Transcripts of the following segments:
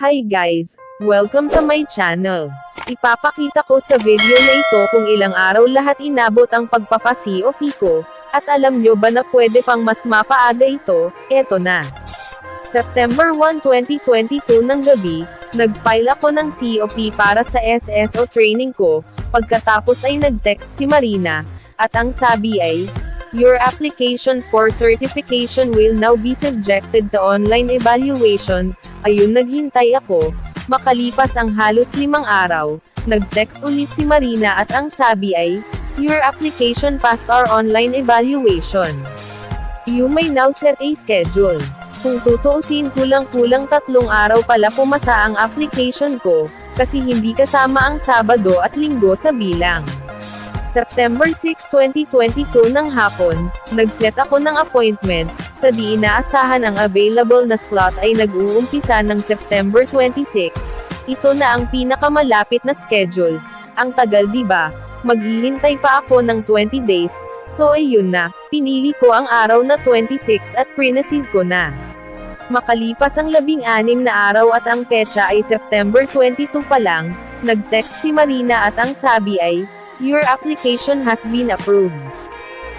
Hi guys! Welcome to my channel. Ipapakita ko sa video na ito kung ilang araw lahat inabot ang pagpapa-COP ko, at alam nyo ba na pwede pang mas mapaaga ito. Eto na. September 1, 2022 ng gabi, nag-file ako ng COP para sa SSO training ko, pagkatapos ay nag-text si Marina, at ang sabi ay, "Your application for certification will now be subjected to online evaluation." Ayun, naghintay ako. Makalipas ang halos 5 araw, nag-text ulit si Marina at ang sabi ay, "Your application passed our online evaluation. You may now set a schedule." Kung tutuusin, kulang-kulang 3 araw pala pumasa ang application ko, kasi hindi kasama ang Sabado at Linggo sa bilang. September 6, 2022 ng hapon, nag-set ako ng appointment, sa di inaasahan ang available na slot ay nag-uumpisa ng September 26. Ito na ang pinakamalapit na schedule. Ang tagal, diba? Maghihintay pa ako ng 20 days, so ayun na, pinili ko ang araw na 26 at prinasid ko na. Makalipas ang 16 na araw at ang petsa ay September 22 pa lang, nag-text si Marina at ang sabi ay, "Your application has been approved.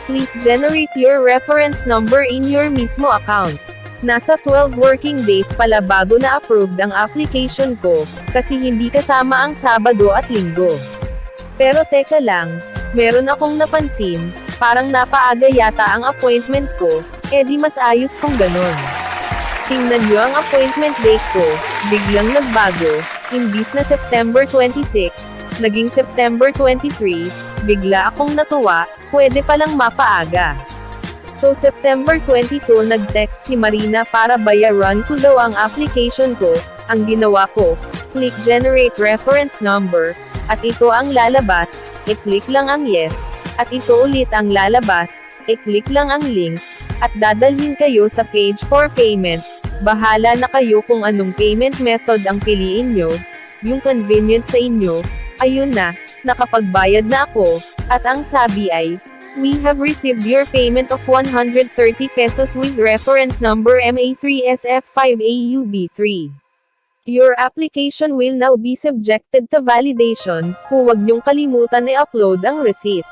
Please generate your reference number in your mismo account." Nasa 12 working days pala bago na-approved ang application ko, kasi hindi kasama ang Sabado at Linggo. Pero teka lang, meron akong napansin, parang napaaga yata ang appointment ko, edi mas ayos kung ganon. Tingnan nyo ang appointment date ko, biglang nagbago, imbis na September 26, naging September 23, bigla akong natuwa, pwede palang mapaaga. So September 22 nag-text si Marina para bayaran ko daw ang application ko. Ang ginawa ko, click generate reference number, at ito ang lalabas, i-click lang ang yes, at ito ulit ang lalabas, i-click lang ang link, at dadalhin kayo sa page for payment. Bahala na kayo kung anong payment method ang piliin nyo, yung convenient sa inyo. Ayun na, nakapagbayad na ako, at ang sabi ay, "We have received your payment of 130 pesos with reference number MA3SF5AUB3. Your application will now be subjected to validation." Huwag nyong kalimutan i-upload ang receipt.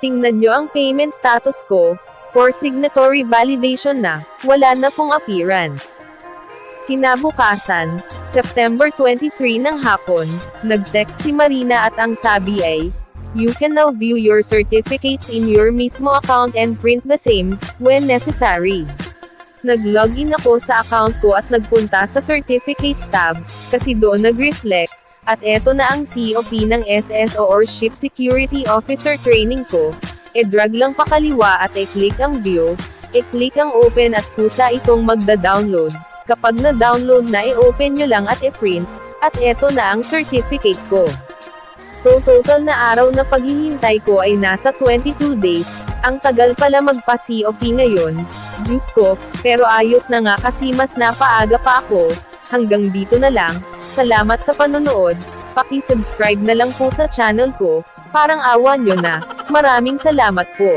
Tingnan nyo ang payment status ko, for signatory validation na, wala na pong appearance. Kinabukasan, September 23 ng hapon, nag-text si Marina at ang sabi ay, "You can now view your certificates in your mismo account and print the same, when necessary." Nag-login ako sa account ko at nagpunta sa Certificates tab, kasi doon nag-reflect, at eto na ang COP ng SSO or Ship Security Officer training ko. I-drag lang pakaliwa at i-click ang view, i-click ang open at kusa itong magda-download. Kapag na-download na, i-open nyo lang at i-print, at eto na ang certificate ko. So total na araw na paghihintay ko ay nasa 22 days, ang tagal pala magpa-COP ngayon. Diyos ko, pero ayos na nga kasi mas napaaga pa ako. Hanggang dito na lang, salamat sa panonood, paki-subscribe na lang po sa channel ko, parang awa nyo na, maraming salamat po.